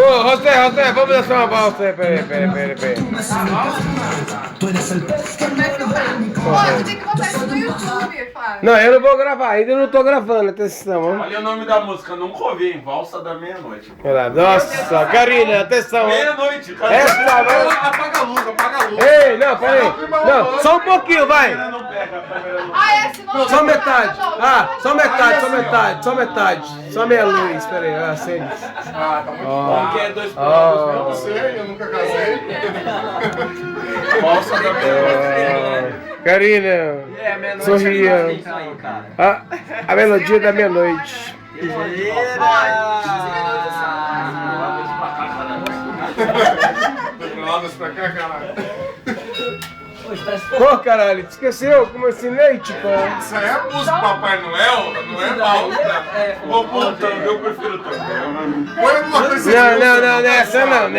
Pô, José, vamos dançar uma valsa aí, peraí. Pô, você tem que botar isso no YouTube, Flávio. Não, eu não vou gravar, ainda não tô gravando, atenção, ó. Olha o nome da música, nunca ouvi, hein? Valsa da Meia-Noite. Olha lá, nossa, Karina, atenção, ó. Meia-noite, cara. Essa, vai. Apaga a luz. Ei, não, peraí. Não, só um pouquinho, vai. Não pega, a câmera não. Ah, esse não Só metade. Ah, só metade. Só meia luz, peraí, acende. Ah, tá muito bom. Como que é dois Eu povos, não sei, eu nunca casei. Valsa da Meia-Noite. Karina, sorria. A melodia da meia-noite. Rodas pra cá, caralho. Pô, caralho, te esqueceu? Como eu ensinei, tipo. Isso aí é música do Papai Noel, não é valsa. Ô, puta, eu prefiro também. Põe alguma coisa Não, nessa não.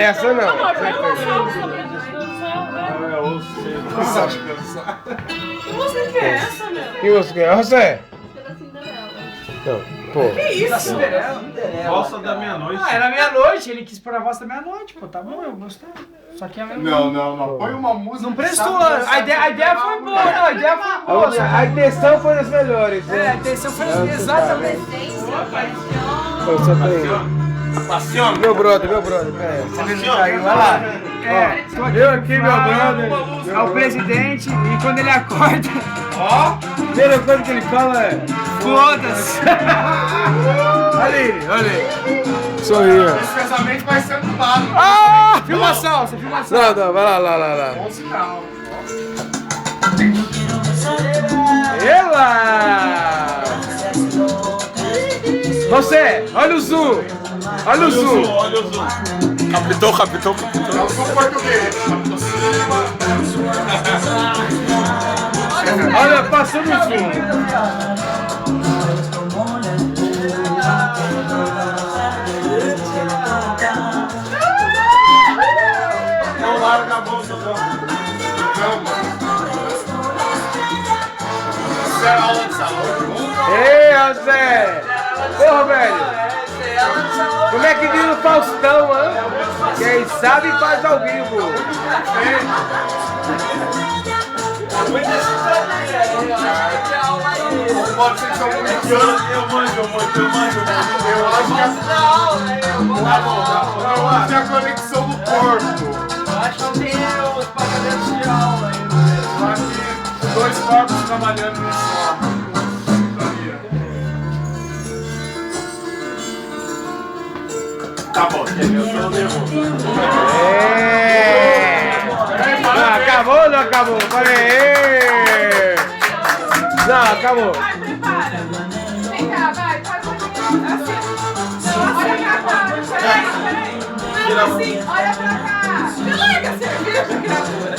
Não sabe dançar. Que música que é essa, meu? Que música é? José? Da Cinderela. Não, pô. Que isso? Cinderela? Valsa da Meia-Noite. Ah, era meia-noite, ele quis pôr a voz da meia-noite, pô, tá bom, eu gostei. Só que é a mesma. Não. Põe uma música. Não prestou, a ideia foi boa, não, a ideia foi boa. A intenção foi das melhores, É, a né? intenção foi exatamente. Você tem. Passiona. Meu brother, peraí. Você viu que caiu lá? É, tô aqui, Eu aqui, meu brother. é o presidente e quando ele acorda, A primeira coisa que ele fala é. foda-se. Olha aí. Sorria. Esse casamento vai ser anulado. Ah! Filmação, você filmação. Não, vai lá. Bom sinal. Ela! Você, olha o zoom. Olha o zoom. Captou. É o som português. Olha, passando o zoom. Não larga a bolsa, não. Isso é aula de salão. Ei, José! Porra, velho! Como é que diz o Faustão, hã? Quem sabe faz ao vivo. Pode ser que são muito. Eu manjo. Eu acho que eu acho que é a conexão do corpo. Acho que tem os pagamentos de aula aí. Acho que dois corpos trabalhando no só. Tá bom, entendeu? Eu tô nervoso. Não acabou. Falei. Não, acabou. Vai, prepara. Vem cá, vai, faz um pouquinho assim. Não, olha pra cá. Peraí. Não, assim, olha pra cá. Você larga a cerveja, criatura.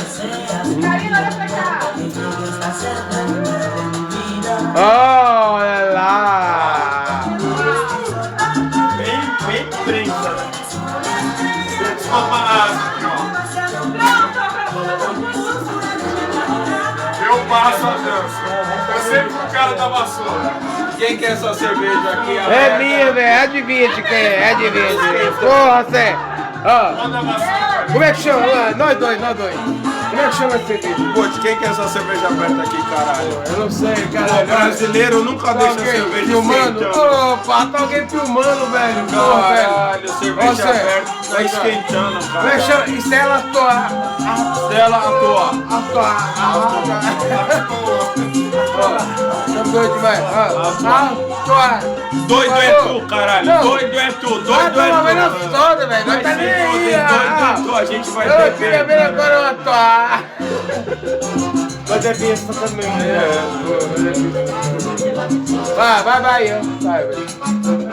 Karina, olha pra cá. Olha lá. Bem prensa, né? Eu passo a dança. Eu sempre fui o cara da vassoura. Quem quer essa cerveja aqui? É minha, velho. Adivinha de quem é? Adivinha. Porra, Zé. Ó, Manda a vassoura. como é que chama? Nós dois. Como é que chama esse cerveja? Pô, de quem quer essa cerveja aberta aqui, caralho? Eu não sei, O caralho. brasileiro nunca Tá deixa a alguém cerveja filmando? esquentando. Opa, tá alguém filmando, velho. Porra, velho. Caralho, cerveja Você. aberta tá esquentando, Como é que cara. chama? Estela Atoa. Stella Atoa. Tá doido demais. Atoa. Doido é tu, caralho. Não. Doido é tu. Vai Doido é tomar tu. menos soda, velho. Nós Vai tá se nem aí. foder, doido é tu. A gente vai Eu queria ver beber. agora o Atoa. Mas é besta também, né? Vai, ó. Vai, velho.